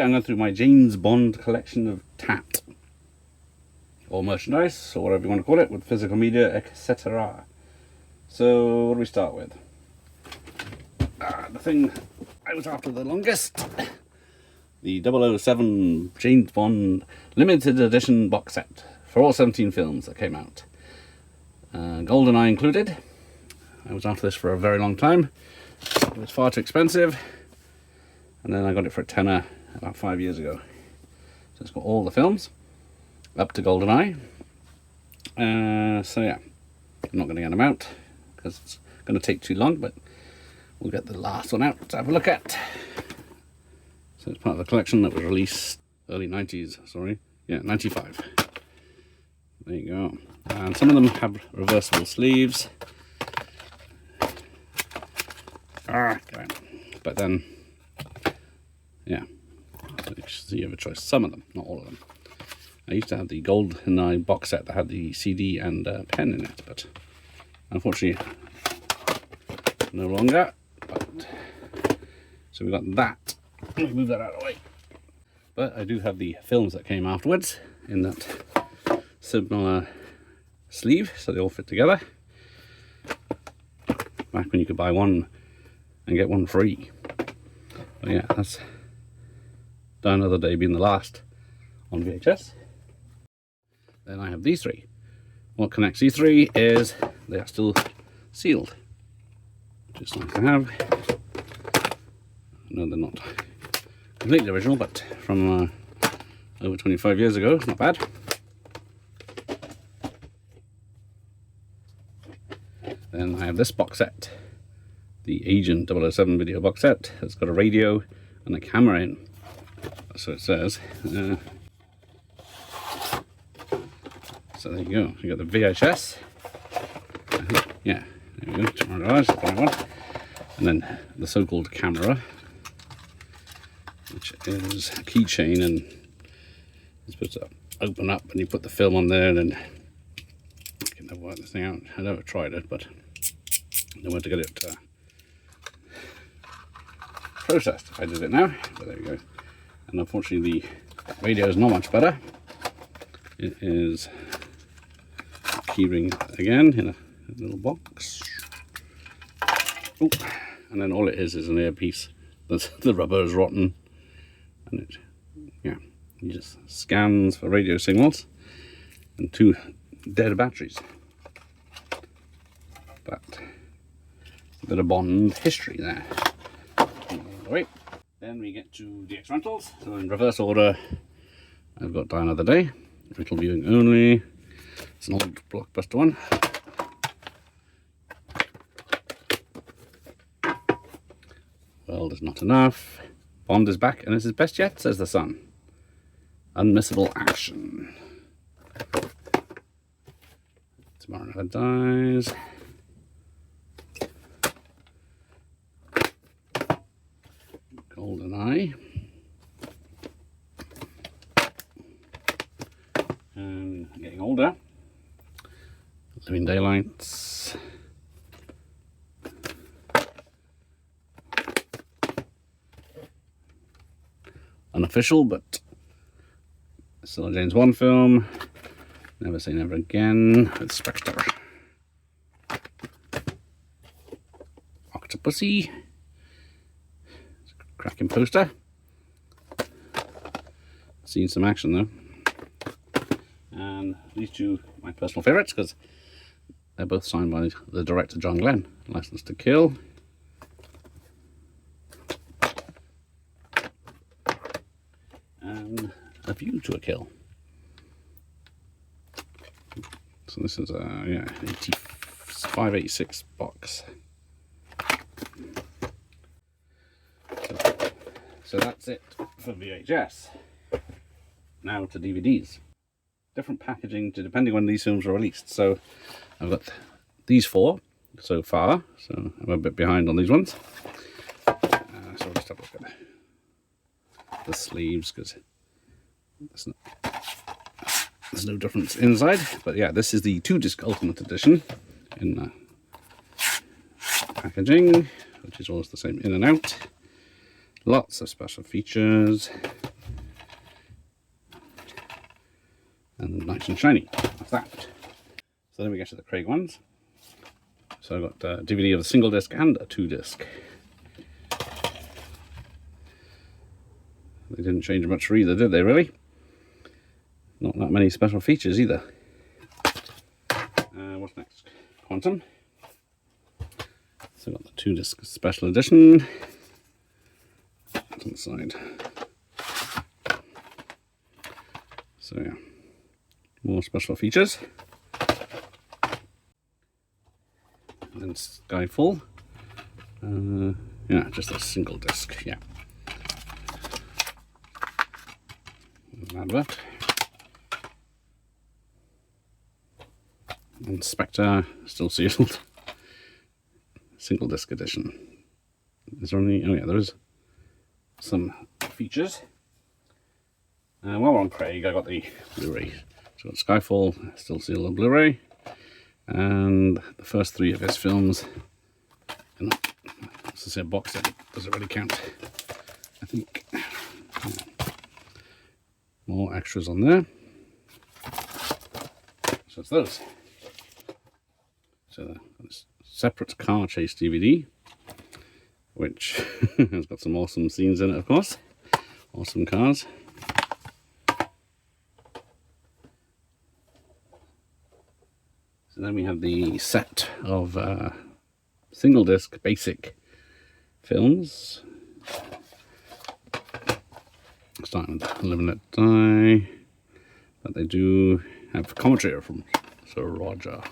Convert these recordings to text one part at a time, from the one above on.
I'm going through my James Bond collection of tat, or merchandise, or whatever you want to call it, with physical media, etc. So, what do we start with? The thing I was after the longest, the 007 James Bond limited edition box set for all 17 films that came out. GoldenEye included. I was after this for a very long time. It was far too expensive, and then I got it for a tenner about 5 years ago. So it's got all the films up to GoldenEye. So yeah, I'm not going to get them out because it's going to take too long, but we'll get the last one out to have a look at. So it's part of a collection that was released early 90s, sorry. Yeah, 95. There you go. And some of them have reversible sleeves. But then, yeah, so you have a choice. Some of them, not all of them. I used to have the GoldenEye box set that had the CD and pen in it, but unfortunately, no longer. But, so we got that. Let me move that out of the way. But I do have the films that came afterwards in that similar sleeve, so they all fit together. Back when you could buy one and get one free. But yeah, that's Die Another Day being the last on VHS. Then I have these three. What connects these three is they are still sealed, which is nice to have. No, they're not completely original, but from over 25 years ago, not bad. Then I have this box set, the Agent 007 video box set. It's got a radio and a camera in, so it says. So there you go, you got the VHS. Yeah, there we go, $200, and then the so-called camera, which is a keychain, and it's supposed to open up and you put the film on there, and then you can never work this thing out. I never tried it, but I know where to get it processed if I did it now. But there we go. And unfortunately the radio is not much better. It is keyring again in a little box. Oh, and then all it is an earpiece. The rubber is rotten, and it, yeah, it just scans for radio signals and 2 dead batteries. But a bit of Bond history there. Wait, then we get to DX Rentals. So in reverse order, I've got Die Another Day, rental viewing only. It's an old blockbuster one. World is not enough. Bond is back, and this is best yet, says the sun. Unmissable action. Tomorrow Never Dies. GoldenEye. And getting older. Living Daylights. Unofficial, but still a James Bond film. Never Say Never Again with Spectre. Octopussy. It's a cracking poster. Seen some action though. And these two, my personal favourites, because they're both signed by the director John Glenn. License to Kill. And A View to a Kill. So this is a, yeah, 586 box. So that's it for VHS. Now to DVDs. Different packaging depending when these films were released. So I've got these 4 so far, so I'm a bit behind on these ones. So we'll just have a look at the sleeves, because there's no difference inside. But yeah, this is the 2-disc Ultimate Edition in packaging, which is always the same in and out. Lots of special features. and nice and shiny. That's that. So then we get to the Craig ones. So I've got a DVD of a single disc and a 2-disc. They didn't change much for either, did they, really? Not that many special features either. What's next? Quantum. So I've got the 2-disc special edition. On the side. So yeah, more special features. And then Skyfall. Yeah, just a single disc. Yeah. Advert. And Spectre, still sealed. Single disc edition. Is there any? Oh yeah, there is some features. While we're on Craig, I got the Blu-ray. So I've got Skyfall, still sealed on Blu-ray, and the first 3 of his films. And that's to say a box set, does it really count? I think. Yeah. More extras on there. So it's those. So this separate car chase DVD, which has got some awesome scenes in it, of course. Awesome cars. So then we have the set of single disc basic films. Starting with Live and Let Die. But they do have commentary from Sir Roger.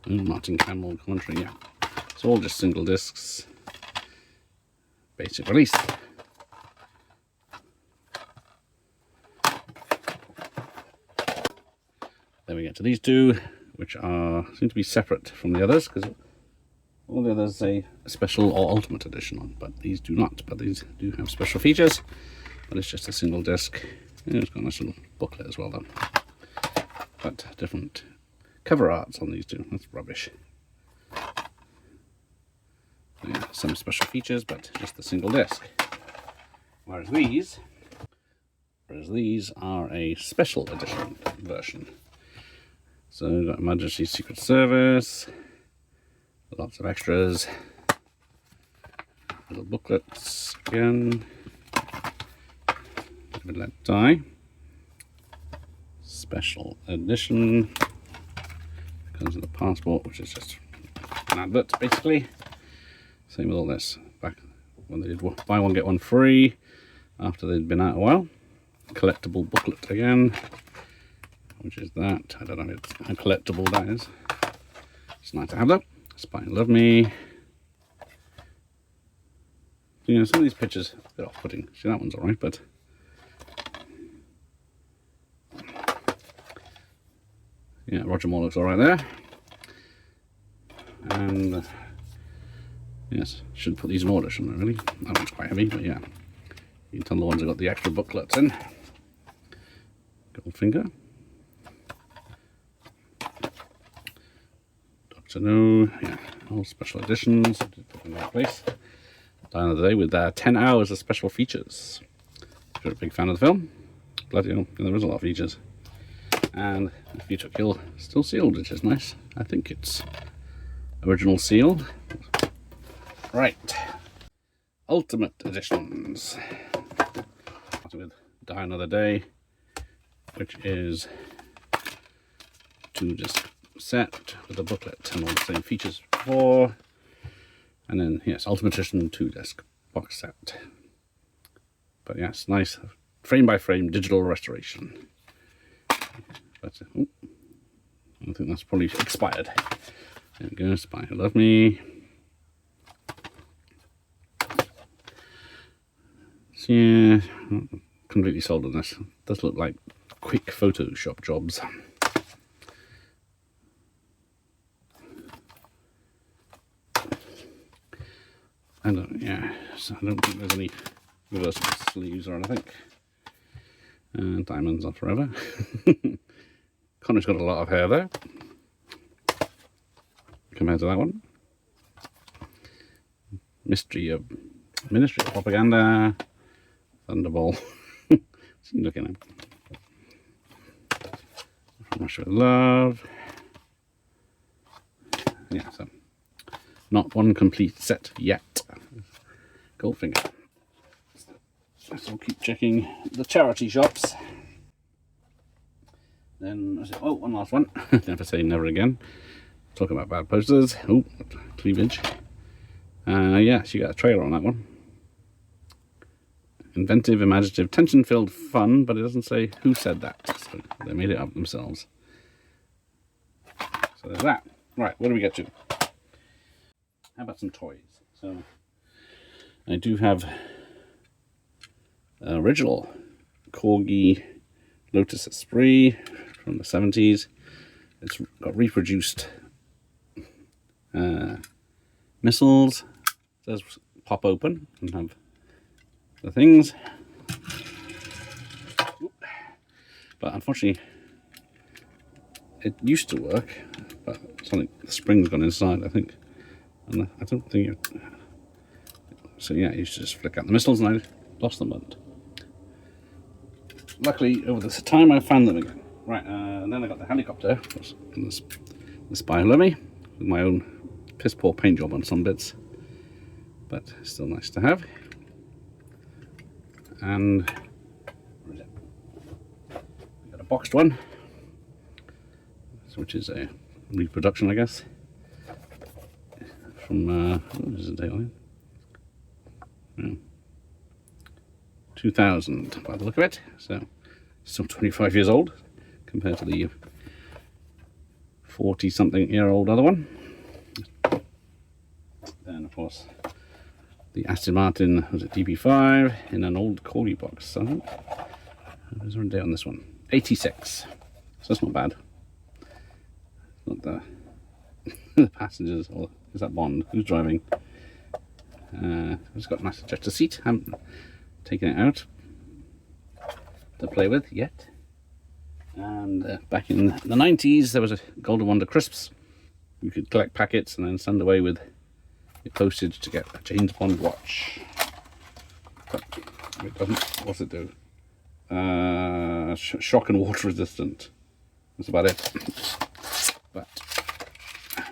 Martin Campbell commentary, yeah. It's all just single discs. Basic release. Then we get to these 2, which seem to be separate from the others, because all the others say a special or ultimate edition on, but these do not. But these do have special features, but it's just a single disc. Yeah, it's got a nice little booklet as well, though. But different cover arts on these 2. That's rubbish. Yeah, some special features, but just the single disc. Whereas these are a special edition version. So we've got Majesty's Secret Service, lots of extras, little booklets again, Live and Let Die, special edition, comes with a passport, which is just an advert basically. Same with all this, back when they did buy one get one free, after they'd been out a while. Collectible booklet again, which is that. I don't know how collectible that is. It's nice to have though. Spy and Love Me. You know, some of these pictures are a bit off-putting. See, that one's alright, but yeah, Roger Moore looks alright there. And yes, should put these in order, shouldn't I, really? That one's quite heavy, but yeah. You can tell the ones that got the extra booklets in. Goldfinger. Doctor No, yeah, all special editions. Just put in that place. Down of the day with 10 hours of special features. If you're a big fan of the film, bloody hell, there is a lot of features. And if you took Kill, still sealed, which is nice. I think it's original sealed. Right, Ultimate Editions. With Die Another Day, which is 2-disc set with a booklet and all the same features before. And then, yes, Ultimate Edition 2-disc box set. But yes, nice frame by frame digital restoration. But I think that's probably expired. There we go, Spy Who Loved Me. So yeah, not completely sold on this. It does look like quick Photoshop jobs. And yeah, so I don't think there's any reversible sleeves or anything. Diamonds are forever. Connor's got a lot of hair there compared to that one. Ministry of Propaganda, Thunderball. Look at him. From Russia with Love. Yeah, so not one complete set yet. Goldfinger. So we'll keep checking the charity shops. Then, oh, one last one. Never say never again. Talking about bad posters. Oh, cleavage. Yeah, she got a trailer on that one. Inventive, imaginative, tension-filled fun, but it doesn't say who said that. So they made it up themselves. So there's that. Right, where do we get to? How about some toys? So I do have original Corgi Lotus Esprit from the 70s. It's got reproduced missiles. It does pop open and have the things. But unfortunately, it used to work, but something, the spring's gone inside, I think. And I don't think it. So yeah, you should just flick out the missiles, and I lost them. But luckily, over this time, I found them again. Right, and then I got the helicopter, the Spy Lummy, with my own piss poor paint job on some bits, but still nice to have. And where is it? We got a boxed one, which is a reproduction, I guess, from what is the date on it? 2000 by the look of it, so still 25 years old compared to the 40-something-year-old other one. Then, of course, the Aston Martin, was it DB5 in an old Corgi box. So, there's a date on this one, 86. So that's not bad. Not the passengers, or is that Bond? Who's driving? It's got a nice ejector seat. Haven't taken it out to play with yet. And back in the 90s, there was a Golden Wonder Crisps. You could collect packets and then send away with your postage to get a James Bond watch. But it doesn't. What's it do? Shock and water resistant. That's about it. But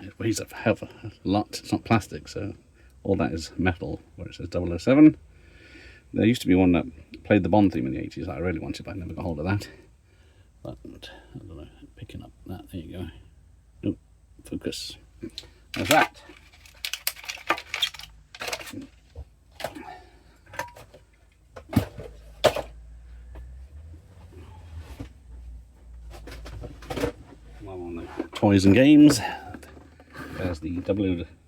it weighs a hell of a lot. It's not plastic, so all that is metal. Where it says 007. There used to be one that played the Bond theme in the 80s that I really wanted, but I never got hold of that. But I don't know, picking up that. There you go. Nope, focus. There's that. Well, on the toys and games, there's the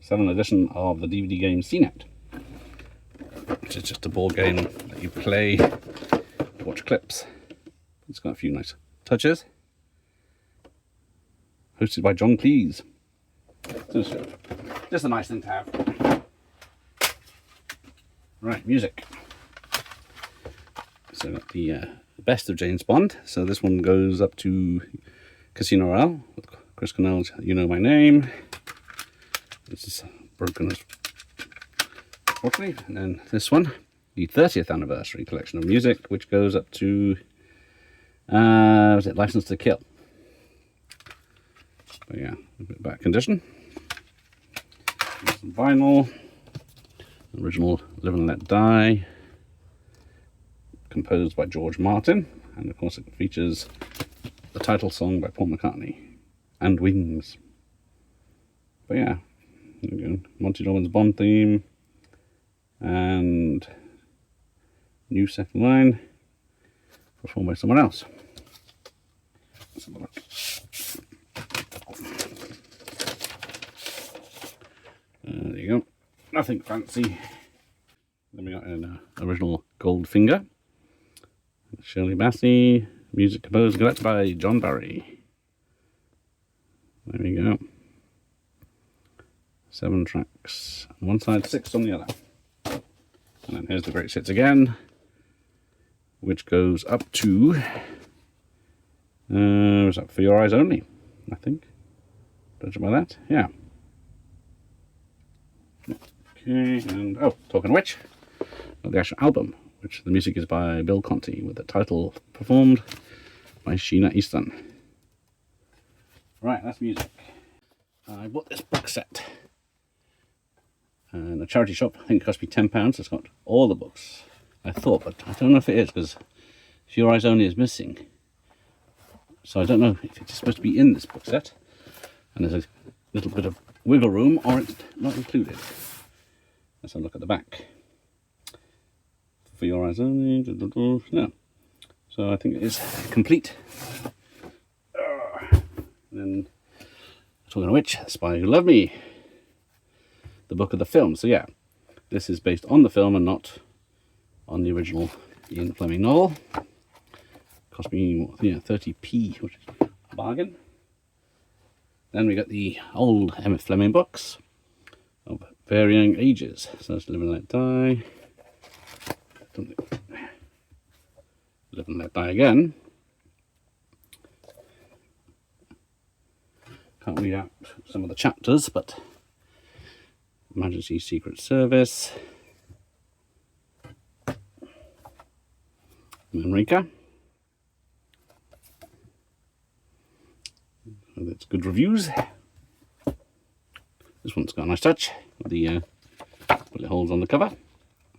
007 edition of the DVD game CNET, which is just a board game that you play to watch clips. It's got a few nice touches. Hosted by John Cleese. So just a nice thing to have. Right, music. So got the best of James Bond. So this one goes up to Casino Royale with Chris Cornell's You Know My Name. This is broken, unfortunately. And then this one, the 30th anniversary collection of music, which goes up to was it License to Kill? But yeah, a bit bad condition. Some vinyl. Original Live and Let Die. Composed by George Martin. And of course it features the title song by Paul McCartney. And Wings. But yeah, there we go. Monty Robbins' Bond theme. And New Second Line. Performed by someone else. Let's have a look. There you go. Nothing fancy. Then we got an original Goldfinger. Shirley Bassey. Music composed and collected by John Barry. There we go. 7 tracks on one side, 6 on the other. And then here's the great hits again, which goes up to, was that For Your Eyes Only, I think. Judging by that, yeah. Okay, and oh, talking of which, the actual album, which the music is by Bill Conti, with the title performed by Sheena Easton. Right, that's music. I bought this box set in a charity shop. I think it cost me £10. It's got all the books, I thought, but I don't know if it is, because For Your Eyes Only is missing. So I don't know if it's supposed to be in this book set, and there's a little bit of wiggle room, or it's not included. Let's have a look at the back. For Your Eyes Only, no. So I think it is complete. And then, talking of which, Spy Who Loved Me, the book of the film. So yeah, this is based on the film and not on the original Ian Fleming novel. Cost me 30p, which is a bargain. Then we got the old Emmett Fleming books of varying ages. So that's Live and Let Die. Live and Let Die again. Can't read out some of the chapters, but Majesty's Secret Service, Moonraker. That's good reviews. This one's got a nice touch with the bullet holes on the cover.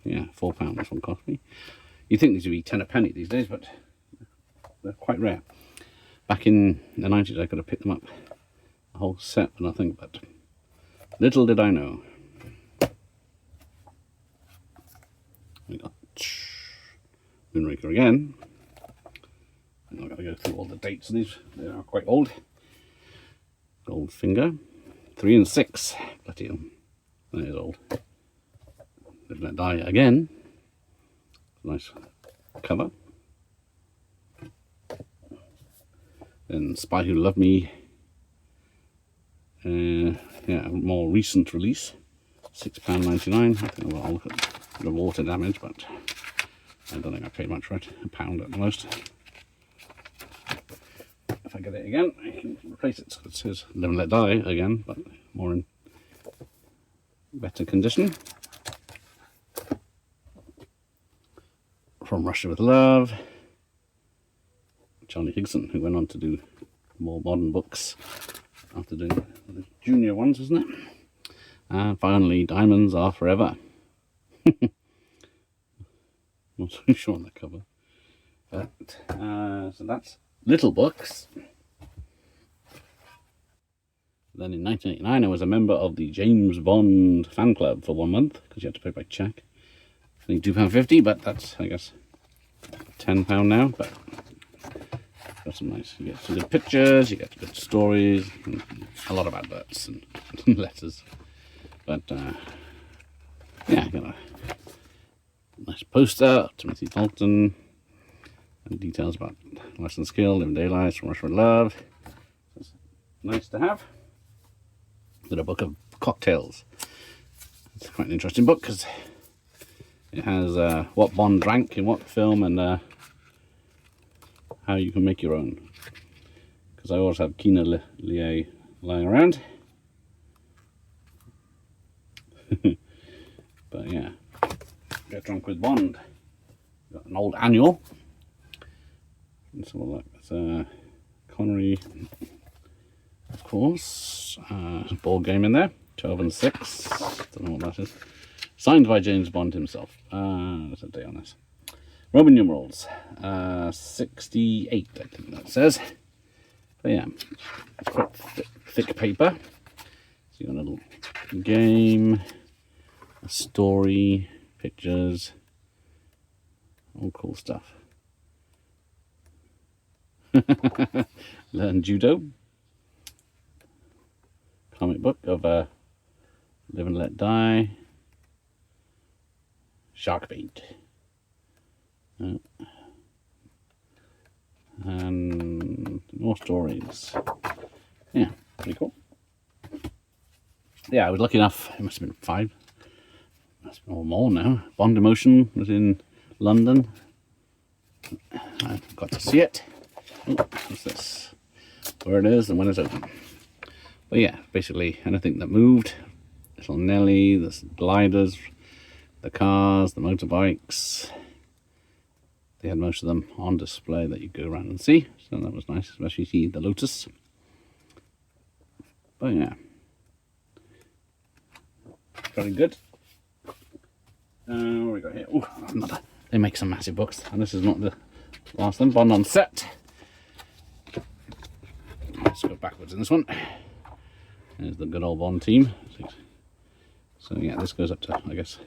Yeah, £4 this one cost me. You'd think these would be 10 a penny these days, but they're quite rare. Back in the 90s I could have picked them up a whole set for nothing, but little did I know. We got Moonraker again. I'm not going to go through all the dates of these, they are quite old. Goldfinger, 3 and 6, bloody hell, that is old. Live and Let Die again, nice cover. Then Spy Who Loved Me, yeah, more recent release, £6.99. I think I'll look at the water damage, but I don't think I paid much for it, £1 at the most. If I get it again, I can replace it. So it says Live and Let Die again, but more in better condition. From Russia with Love, Charlie Higson, who went on to do more modern books after doing the junior ones, isn't it? And finally, Diamonds Are Forever. Not so sure on the cover, but so that's little books. Then in 1989 I was a member of the James Bond fan club for 1 month, because you had to pay by cheque. I think £2.50, but that's, I guess, £10 now. But got some nice, you get some good pictures, you get good stories, and a lot of adverts and letters. But yeah, got a nice poster, Timothy Dalton, and details about Lesson Skill, Living Daylights, From Russia with Love. It's nice to have. Then a book of cocktails. It's quite an interesting book, because it has what Bond drank in what film, and how you can make your own. Because I always have Kina Lié lying around. But yeah, Get Drunk with Bond. Got an old annual. Let's have a look. It's Connery, of course. Board game in there. 12 and 6. Don't know what that is. Signed by James Bond himself. There's a date on this. Roman numerals. 68, I think that says. But yeah, it's quite thick paper. So you got a little game, a story, pictures, all cool stuff. Learn judo. Comic book of Live and Let Die. Shark bait. And more stories. Yeah, pretty cool. Yeah, I was lucky enough, it must have been 5, must have been more now. Bond Emotion was in London. I got to see it. Oh, what's this? Where it is and when it's open. But yeah, basically anything that moved. Little Nelly, the gliders, the cars, the motorbikes, they had most of them on display that you go around and see, so that was nice, especially see the Lotus. But yeah, very good. What have we got here? Oh, another. They make some massive books, and this is not the last one. Bond on set. Let's go backwards in this one. There's the good old Bond team. So yeah, this goes up to, I guess,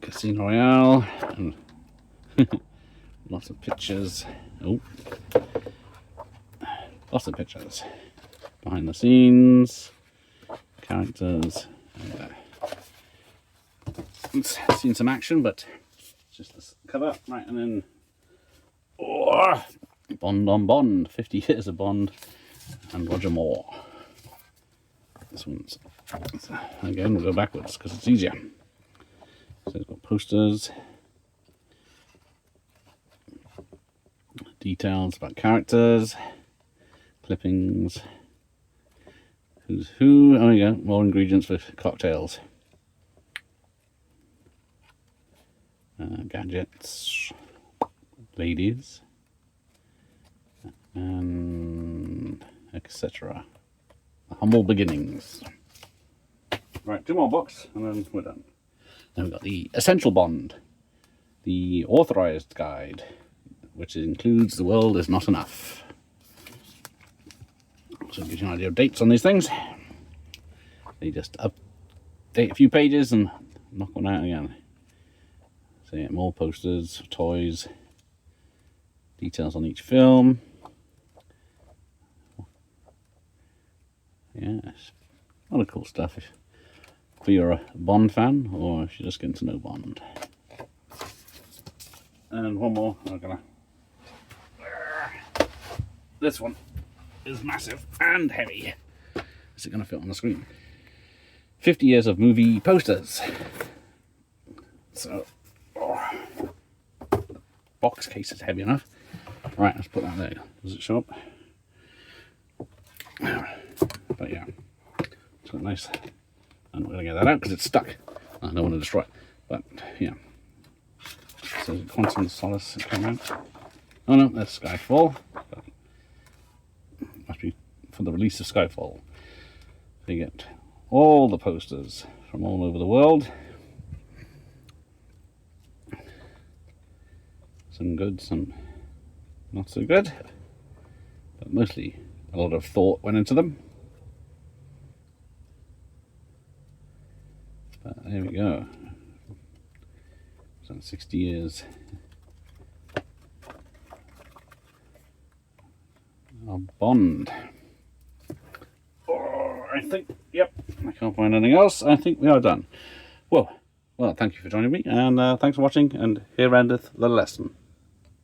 Casino Royale, and lots of pictures. Oh, lots of pictures. Behind the scenes, characters. Seen some action, but it's just this cover, right? And then Bond on Bond, 50 years of Bond and Roger Moore. This one's, again, we'll go backwards because it's easier. So it's got posters, details about characters, clippings, who's who. Oh yeah, more ingredients for cocktails. Gadgets, ladies, and etc. Humble beginnings. Right, 2 more books and then we're done. Then we've got the Essential Bond, the authorized guide, which includes The World Is Not Enough. So it gives you an idea of dates on these things. They just update a few pages and knock one out again. So yeah, more posters, toys, details on each film. Yes, a lot of cool stuff if you're a Bond fan or if you're just getting to know Bond. And one more, I'm gonna. This one is massive and heavy. Is it gonna fit on the screen? 50 years of movie posters. So, box case is heavy enough. Right, let's put that there. Does it show up? But yeah, it's got nice. I'm not going to get that out because it's stuck. I don't want to destroy it. But yeah. So Quantum of Solace came out. Oh no, that's Skyfall. But must be for the release of Skyfall. So you get all the posters from all over the world. Some good, some not so good, but mostly a lot of thought went into them. But there we go. So 60 years of Bond. Oh, I think, yep, I can't find anything else. I think we are done. Well, thank you for joining me, and thanks for watching, and here endeth the lesson.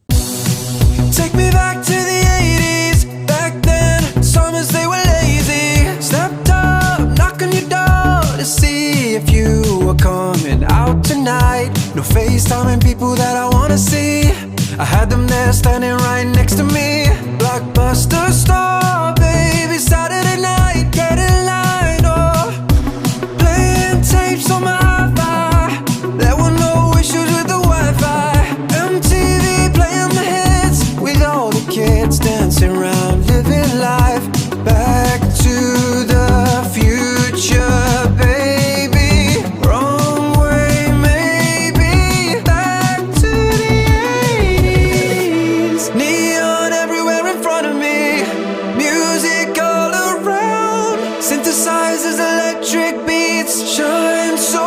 Take me back to the 80s. Back then, summers they were lazy. Stepped up, knock on your door to see if you were coming out tonight. No FaceTiming people that I wanna see. I had them there standing right next to me. Blockbuster star, baby, Saturday night, get in line, oh. Playing tapes on my hi-fi. There were no issues with the Wi-Fi. MTV playing the hits with all the kids dancing around, living life. Back to the future, baby. Wrong way, maybe. Back to the 80s. Neon everywhere in front of me. Music all around. Synthesizers, electric beats. Shine so